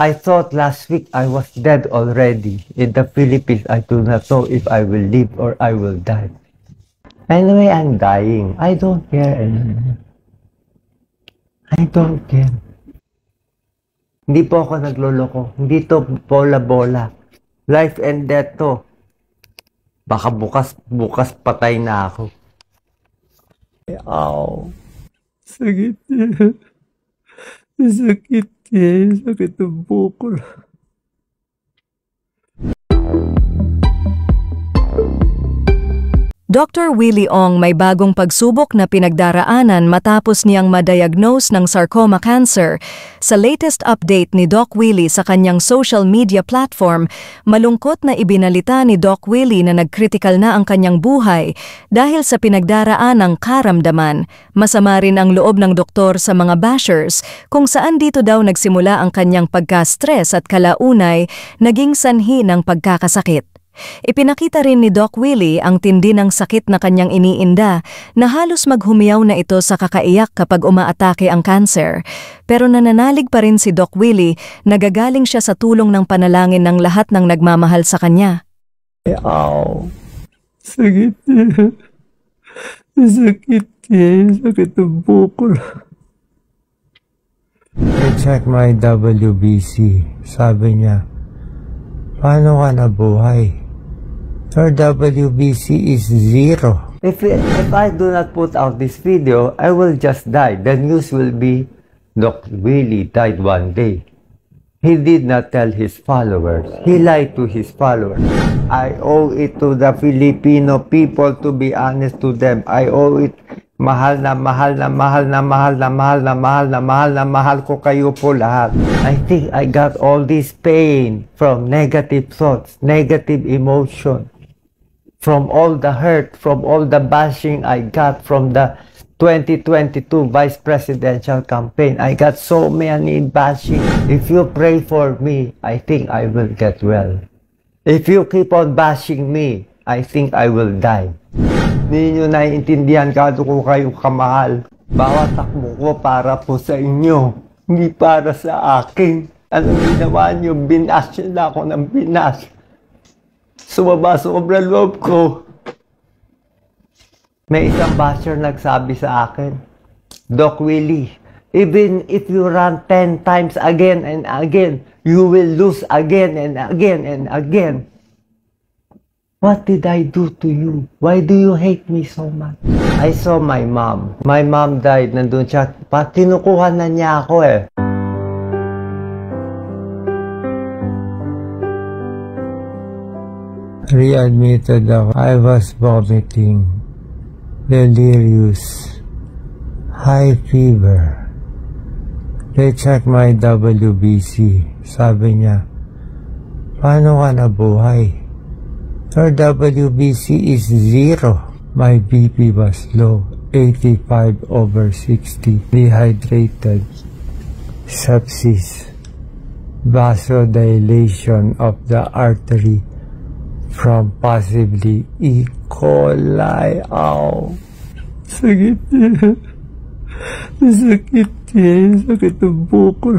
I thought last week I was dead already. In the Philippines, I do not know if I will live or I will die. Anyway, I'm dying. I don't care anymore. I don't care. Hindi po ako nagloloko. Hindi to bola-bola. Life and death to. Baka bukas patay na ako. Ow. Sakit niya. Sakit niya. Sakit ang buko. Dr. Willie Ong may bagong pagsubok na pinagdaraanan matapos niyang ma-diagnose ng sarcoma cancer. Sa latest update ni Doc Willie sa kanyang social media platform, malungkot na ibinalita ni Doc Willie na nagkritikal na ang kanyang buhay dahil sa pinagdaraan ng karamdaman. Masama rin ang loob ng doktor sa mga bashers kung saan dito daw nagsimula ang kanyang pagka-stress at kalaunay naging sanhi ng pagkakasakit. Ipinakita rin ni Doc Willie ang tindi ng sakit na kanyang iniinda na halos maghumiyaw na ito sa kakaiyak kapag umaatake ang cancer. Pero nananalig pa rin si Doc Willie na gagaling siya sa tulong ng panalangin ng lahat ng nagmamahal sa kanya. Ow! Sakit niya. Sakit niya. Sakit ang buko. I check my WBC. Sabi niya, paano ka nabuhay? Your WBC is 0. If I do not put out this video, I will just die. The news will be, Dr. Willie died one day. He did not tell his followers. He lied to his followers. I owe it to the Filipino people to be honest to them. I owe it. Mahal na mahal na mahal na mahal na mahal na mahal na mahal na mahal ko kayo po lahat. I think I got all this pain from negative thoughts, negative emotion, from all the hurt, from all the bashing I got from the 2022 vice presidential campaign. I got so many bashing. If you pray for me, I think I will get well. If you keep on bashing me, I think I will die. Hindi nyo naiintindihan kado ko kayo kamahal. Bawat takbo ko para po sa inyo, hindi para sa akin. Anong ginawa nyo? Binas na ako ng binas. Sobra loob ko. May isang basher nagsabi sa akin, Doc Willie, even if you run 10 times again and again, you will lose again and again and again. What did I do to you? Why do you hate me so much? I saw my mom. My mom died. Nandun siya. Tinukuhan na niya ako eh. Readmitted ako. I was vomiting. Delirious. High fever. They checked my WBC. Sabi niya, paano ka nabuhay? Your WBC is 0. My BP was low, 85/60. Dehydrated, sepsis, vasodilation of the artery from possibly E. coli. Ow! Sakit niya. Sakit niya. Sakit ang buko.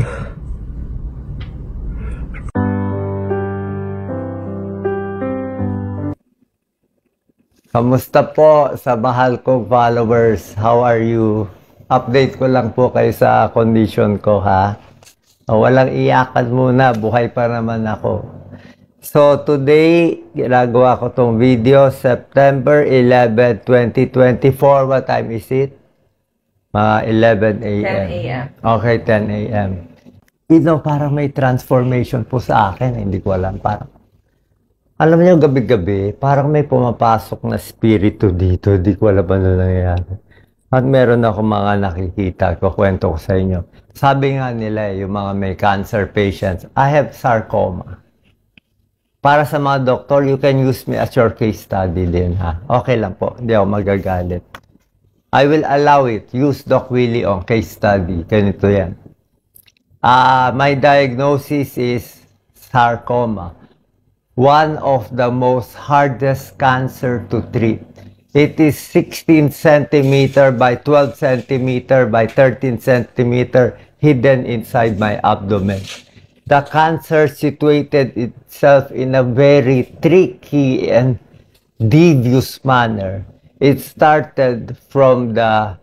Kamusta po sa mahal kong followers? How are you? Update ko lang po kayo sa condition ko, ha? Walang iyakan muna, buhay pa naman ako. So today, ginagawa ko tong video, September 11, 2024. What time is it? 11 a.m. 10 a.m. Okay, 10 a.m. Parang may transformation po sa akin. Hindi ko alam, parang alam niyo, gabi-gabi, parang may pumapasok na spirito dito. Di ko alam ano nangyayari. At meron ako mga nakikita. Kukwento ko sa inyo. Sabi nga nila, yung mga may cancer patients, I have sarcoma. Para sa mga doktor, you can use me as your case study din, ha? Okay lang po. Hindi ako magagalit. I will allow it. Use Doc Willie on case study. Ganito yan. My diagnosis is sarcoma. One of the most hardest cancer to treat. It is 16 centimeter by 12 centimeter by 13 centimeter hidden inside my abdomen. the cancer situated itself in a very tricky and devious manner. It started from the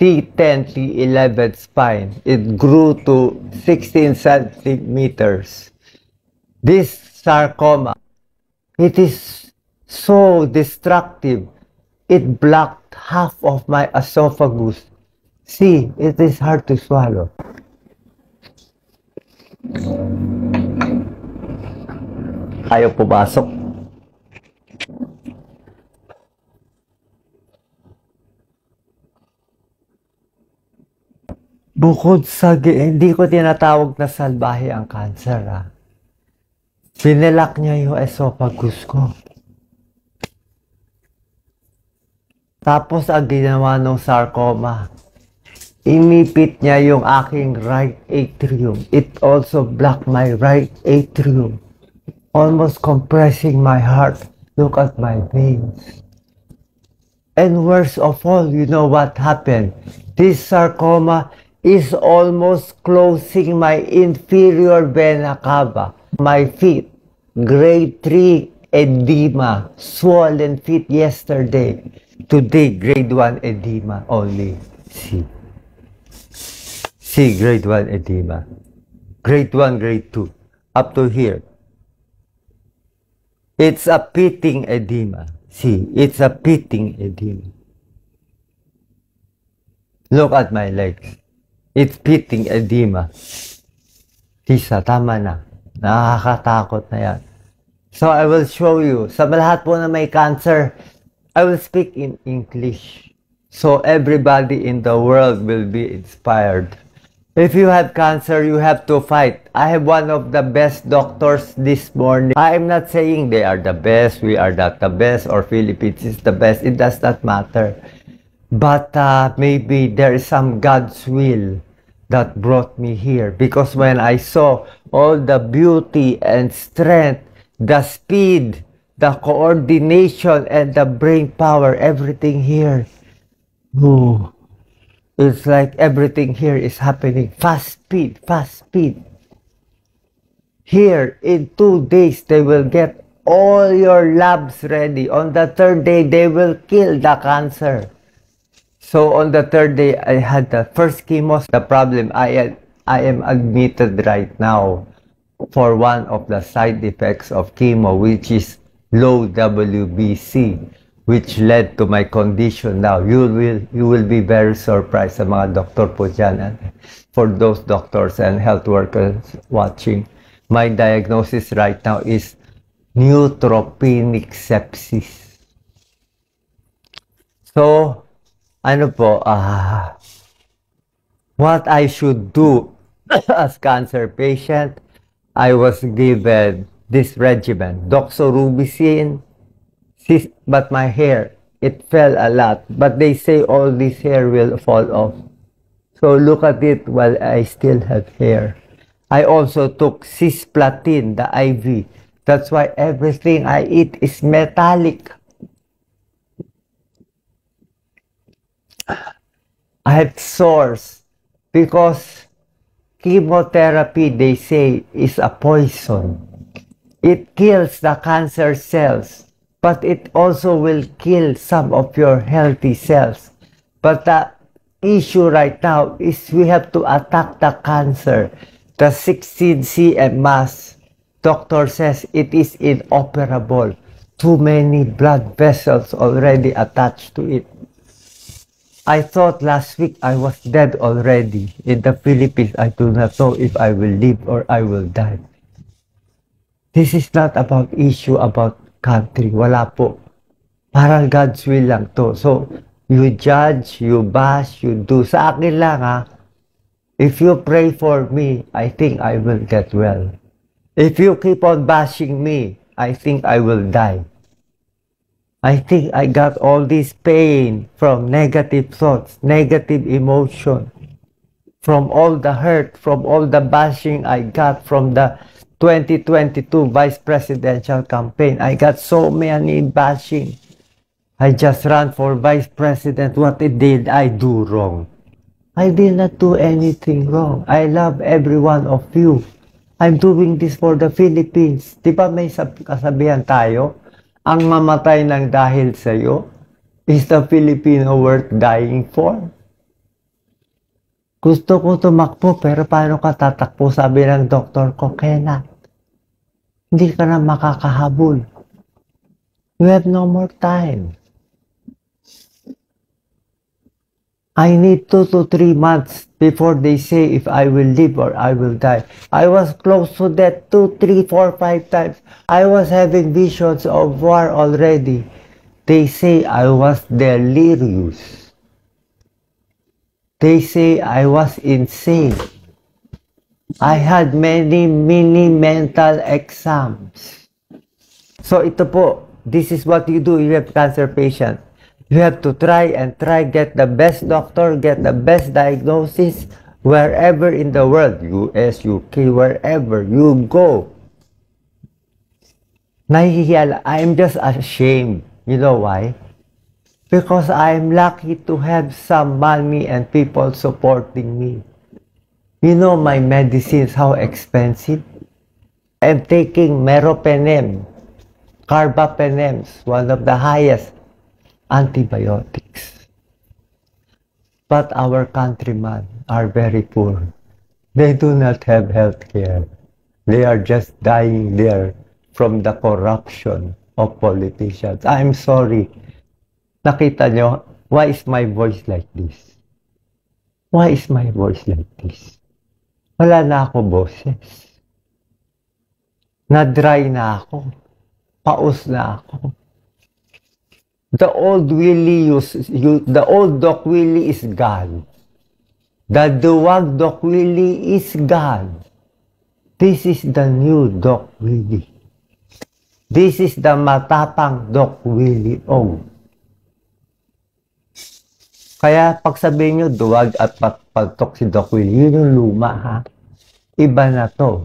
T10, T11 spine. It grew to 16 centimeters. This sarcoma, it is so destructive. It blocked half of my esophagus. See, it is hard to swallow. Ayaw pumasok. Bukod sa, hindi ko tinatawag na salbahe ang cancer, ha. Pinilak niya yung esophagus ko. Tapos ang ginawa ng sarcoma, inipit niya yung aking right atrium. It also blocked my right atrium, almost compressing my heart. Look at my veins. And worst of all, you know what happened? This sarcoma is almost closing my inferior vena cava. My feet, grade 3 edema, swollen feet yesterday. Today, grade 1 edema only. See, grade 1 edema. Grade 1, grade 2, up to here. It's a pitting edema. See, it's a pitting edema. Look at my legs. It's pitting edema. Tisa, tama na. Nakakatakot na yan. So, I will show you. Sa lahat po na may cancer, I will speak in English. So, everybody in the world will be inspired. If you have cancer, you have to fight. I have one of the best doctors this morning. I am not saying they are the best, we are not the best, or Philippines is the best. It does not matter. But maybe there is some God's will that brought me here. Because when I saw all the beauty and strength, the speed, the coordination, and the brain power, everything here, ooh, it's like everything here is happening. Fast speed, fast speed. Here, in 2 days, they will get all your labs ready. On the 3rd day, they will kill the cancer. So on the 3rd day, I had the first chemo. The problem, I am admitted right now for one of the side effects of chemo, which is low WBC, which led to my condition now. You will be very surprised sa mga doktor po dyan. For those doctors and health workers watching, my diagnosis right now is neutropenic sepsis. So, ano po, what I should do as cancer patient, I was given this regimen, doxorubicin, but my hair, it fell a lot. But they say all this hair will fall off. So look at it while I still have hair. I also took cisplatin, the IV. That's why everything I eat is metallic. I have sores because chemotherapy, they say, is a poison. It kills the cancer cells, but it also will kill some of your healthy cells. But the issue right now is we have to attack the cancer. The 16 cm mass, doctor says it is inoperable. Too many blood vessels already attached to it. I thought last week I was dead already. In the Philippines, I do not know if I will live or I will die. This is not about issue about country. Wala po. Parang God's will lang to. So, you judge, you bash, you do. Sa akin lang, ha. If you pray for me, I think I will get well. If you keep on bashing me, I think I will die. I think I got all this pain from negative thoughts, negative emotion, from all the hurt, from all the bashing I got from the 2022 vice presidential campaign. I got so many bashing. I just ran for vice president. What did I do wrong? I did not do anything wrong. I love every one of you. I'm doing this for the Philippines. Di ba may kasabihan tayo? Ang mamatay ng dahil sa'yo is the Filipino worth dying for. Gusto ko tumakbo, pero paano ka tatakbo? Sabi ng doktor ko, Kenneth, hindi ka na makakahabol. You have no more time. I need 2 to 3 months before they say if I will live or I will die. I was close to death 2, 3, 4, 5 times. I was having visions of war already. They say I was delirious. They say I was insane. I had many mental exams. So ito po, this is what you do. You have cancer patient. You have to try, get the best doctor, get the best diagnosis wherever in the world, US, UK, wherever you go. Nahihiya, I'm just ashamed. You know why? Because I'm lucky to have some money and people supporting me. You know my medicines, how expensive? I'm taking meropenem, carbapenems, one of the highest antibiotics. But our countrymen are very poor. They do not have health care. They are just dying there from the corruption of politicians. I'm sorry. Nakita nyo, why is my voice like this? Why is my voice like this? Wala na ako boses. Na-dry na ako. Paus na ako. The old Doc Willie is gone. The duwag Doc Willie is gone. This is the new Doc Willie. This is the matapang Doc Willie Og. Kaya pag sabihin nyo, duwag at pagtok si Doc Willie, yun yung luma, ha? Iba na to.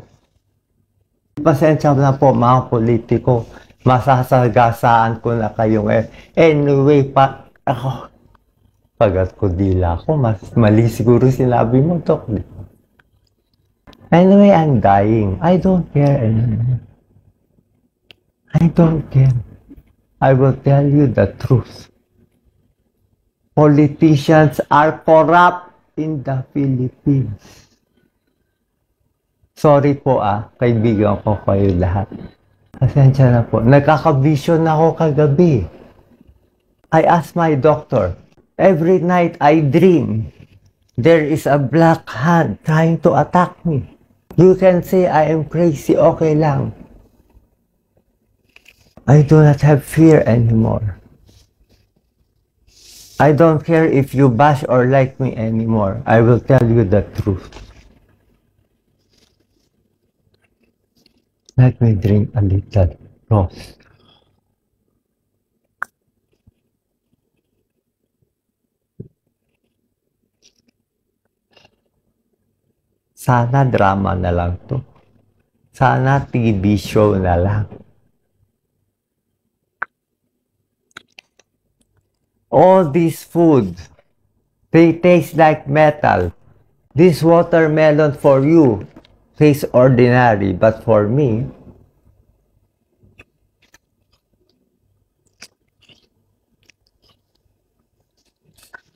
Pasensya na po, mga politiko. Masasagasaan ko na kayo ngayon. Anyway, ako, pagat ko dila ko, mas mali siguro sinabi mo, Doc. Anyway, I'm dying. I don't care anymore. I don't care. I will tell you the truth. Politicians are corrupt in the Philippines. Sorry po kaibigan ko kayo lahat. Pasensya na po. Nagkaka-vision ako kagabi. I asked my doctor, every night I dream, there is a black hand trying to attack me. You can say I am crazy, okay lang. I do not have fear anymore. I don't care if you bash or like me anymore. I will tell you the truth. Let me drink a little rose. Sana drama na lang to. Sana TV show na lang. All these foods, they taste like metal. This watermelon for you tastes ordinary, but for me,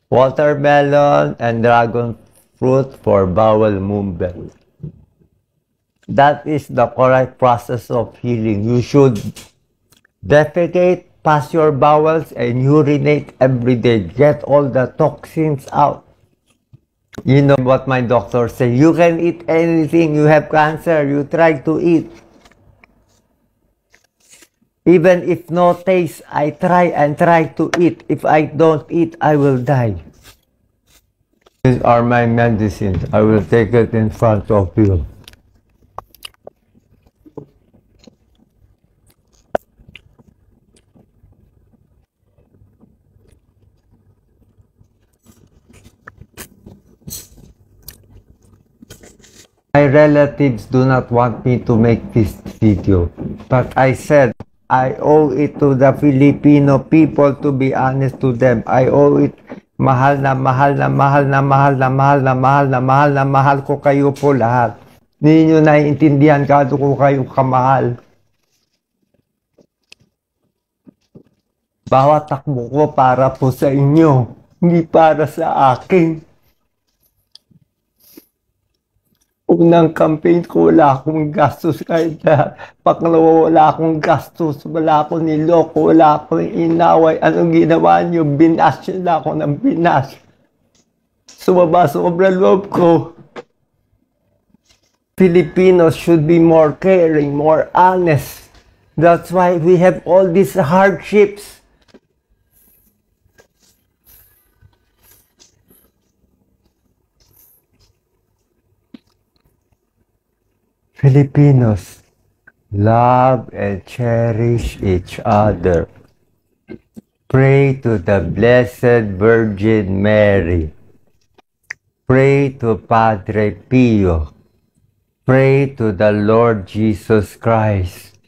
watermelon and dragon fruit for bowel movement. That is the correct process of healing. You should defecate, pass your bowels, and urinate every day. Get all the toxins out. You know what my doctor say, you can eat anything, you have cancer, you try to eat. Even if no taste, I try to eat. If I don't eat, I will die. These are my medicines. I will take it in front of you. My relatives do not want me to make this video, but I said I owe it to the Filipino people to be honest to them. I owe it. Mahal na mahal na mahal na mahal na mahal na mahal na mahal na mahal ko kayo po lahat. Hindi nyo naiintindihan kado ko kayo kamahal. Bawat takbo ko para po sa inyo, hindi para sa akin. Unang campaign ko, wala akong gastos kahit na pangalawa, wala akong gastos, wala akong niloko, wala akong inaway. Anong ginawa nyo? Binash nyo ako ng binash. Sumaba sobrang loob ko. Filipinos should be more caring, more honest. That's why we have all these hardships. Filipinos love and cherish each other. Pray to the Blessed Virgin Mary. Pray to Padre Pio. Pray to the Lord Jesus Christ.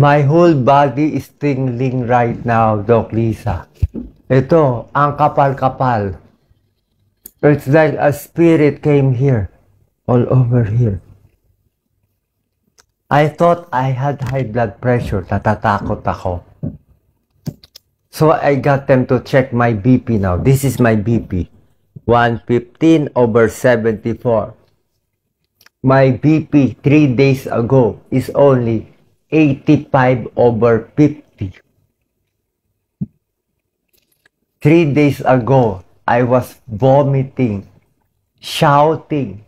My whole body is tingling right now, Doc Lisa. Ito, ang kapal-kapal. It's like a spirit came here, all over here. I thought I had high blood pressure. Natatakot ako. So I got them to check my BP now. This is my BP. 115/74. My BP 3 days ago is only 85/50. 3 days ago, I was vomiting, shouting,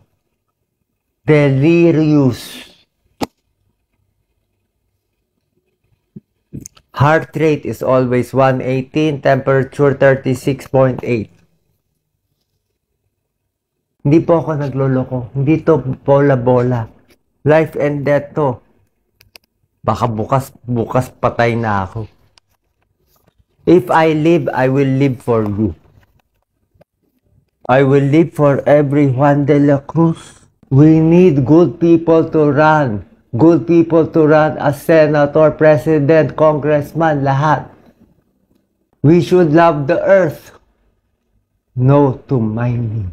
delirious. Heart rate is always 118, temperature 36.8. Hindi po ako nagloloko. Hindi to bola-bola. Life and death to. Baka bukas patay na ako. If I live, I will live for you. I will live for every Juan de la Cruz. We need good people to run. Good people to run as senator, president, congressman, lahat. We should love the earth. No to mining.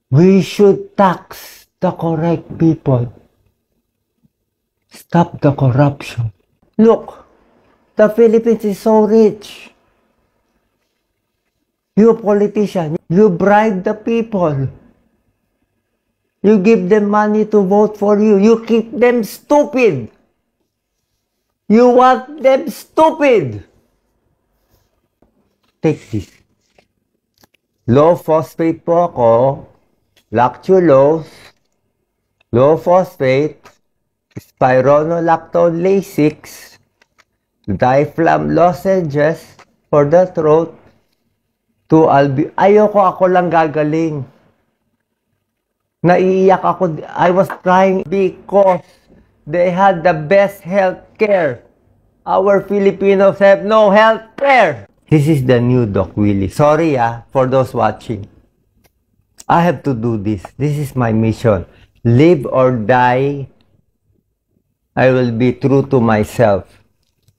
We should tax the correct people. Stop the corruption. Look, the Philippines is so rich. You politician, you bribe the people. You give them money to vote for you. You keep them stupid. You want them stupid. Take this. Low phosphate po ako. Lactulose. Low phosphate. Spironolactone Lasix. Diaphragm lozenges for the throat. Ayoko ako lang gagaling. Naiiyak ako. I was crying because they had the best health care. Our Filipinos have no health care. This is the new Doc Willie. Sorry for those watching. I have to do this. This is my mission. Live or die, I will be true to myself.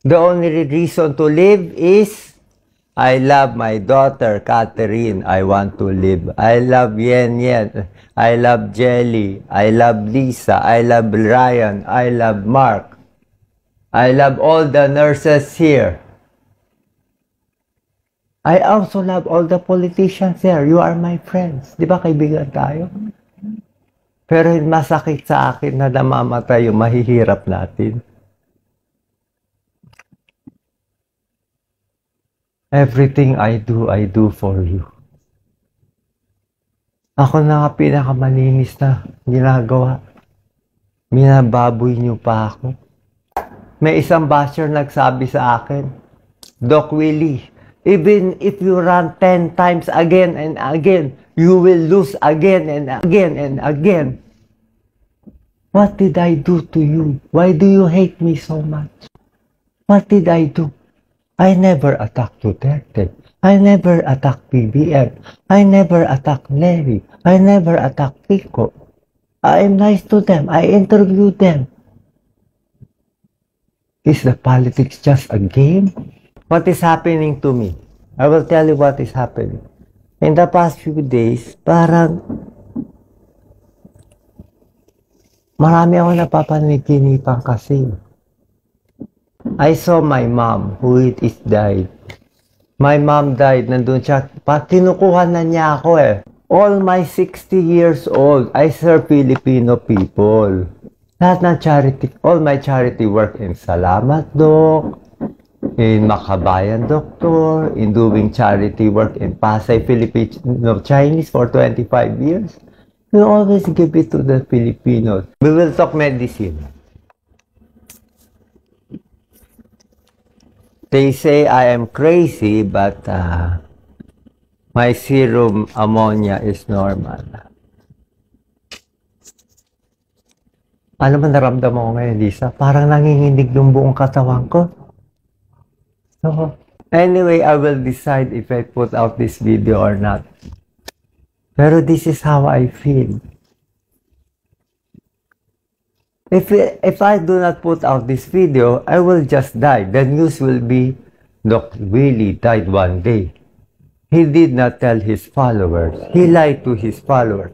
The only reason to live is I love my daughter, Catherine. I want to live. I love Yen Yen. I love Jelly. I love Lisa. I love Ryan. I love Mark. I love all the nurses here. I also love all the politicians there. You are my friends. Di ba kaibigan tayo? Pero masakit sa akin na namamatay yung mahihirap natin. Everything I do for you. Ako na nga pinakamalinis na ginagawa. Minababoy niyo pa ako. May isang basher nagsabi sa akin, Doc Willie, even if you run 10 times again and again, you will lose again and again and again. What did I do to you? Why do you hate me so much? What did I do? I never attacked Duterte. I never attacked BBM. I never attacked Larry. I never attacked Pico. I am nice to them. I interviewed them. Is the politics just a game? What is happening to me? I will tell you what is happening. In the past few days, parang marami ako napapanaginipan kasi. I saw my mom who is died. My mom died, nandun siya, kinukuha na niya ako eh. All my 60 years old, I serve Filipino people. Lahat ng charity, all my charity work in Salamat Doc, in Makabayan Doctor, in doing charity work in Pasay Filipino Chinese for 25 years. We always give it to the Filipinos. We will talk medicine. They say I am crazy, but my serum ammonia is normal. Ano man naramdaman ko ngayon, Lisa? Parang nanginginig yung buong katawan ko. So, anyway, I will decide if I put out this video or not. Pero this is how I feel. If I do not put out this video, I will just die. The news will be, Doc Willie died one day. He did not tell his followers. He lied to his followers.